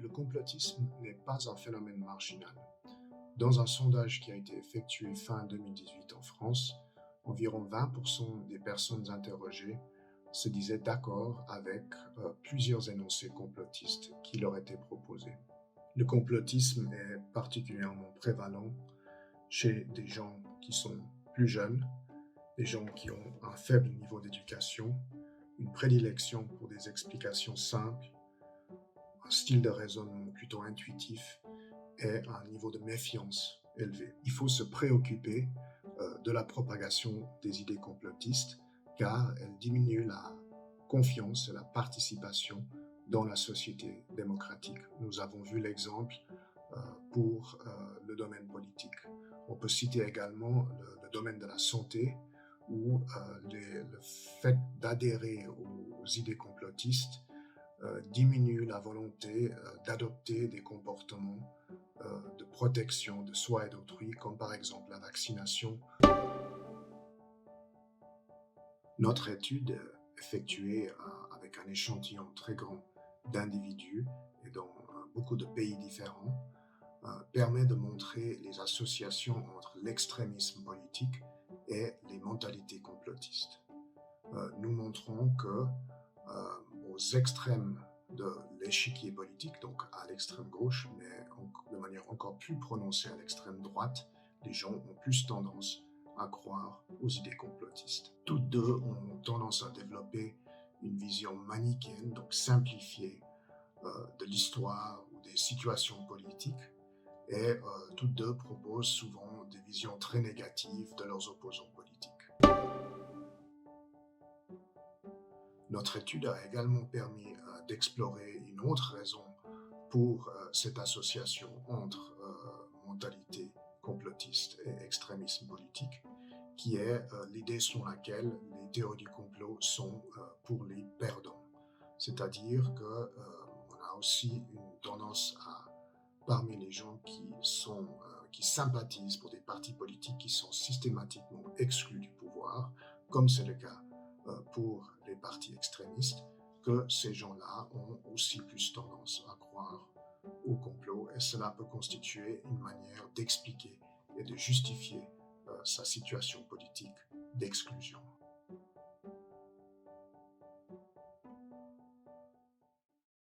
Le complotisme n'est pas un phénomène marginal. Dans un sondage qui a été effectué fin 2018 en France, environ 20% des personnes interrogées se disaient d'accord avec plusieurs énoncés complotistes qui leur étaient proposés. Le complotisme est particulièrement prévalent chez des gens qui sont plus jeunes, des gens qui ont un faible niveau d'éducation, une prédilection pour des explications simples, un style de raisonnement plutôt intuitif et un niveau de méfiance élevé. Il faut se préoccuper de la propagation des idées complotistes car elle diminue la confiance et la participation dans la société démocratique. Nous avons vu l'exemple pour le domaine politique. On peut citer également le domaine de la santé où le fait d'adhérer aux idées complotistes diminue la volonté d'adopter des comportements de protection de soi et d'autrui, comme par exemple la vaccination. Notre étude, effectuée avec un échantillon très grand d'individus et dans beaucoup de pays différents, permet de montrer les associations entre l'extrémisme politique et les mentalités complotistes. Nous montrons que aux extrêmes de l'échiquier politique, donc à l'extrême gauche, mais de manière encore plus prononcée à l'extrême droite, les gens ont plus tendance à croire aux idées complotistes. Toutes deux ont tendance à développer une vision manichéenne, donc simplifiée, de l'histoire ou des situations politiques, et toutes deux proposent souvent des visions très négatives de leurs opposants politiques. Notre étude a également permis d'explorer une autre raison pour cette association entre mentalité complotiste et extrémisme politique, qui est l'idée selon laquelle les théories du complot sont pour les perdants. C'est-à-dire qu'on a aussi une tendance parmi les gens qui sympathisent pour des partis politiques qui sont systématiquement exclus du pouvoir, comme c'est le cas pour les partis extrémistes, que ces gens-là ont aussi plus tendance à croire au complot, et cela peut constituer une manière d'expliquer et de justifier sa situation politique d'exclusion.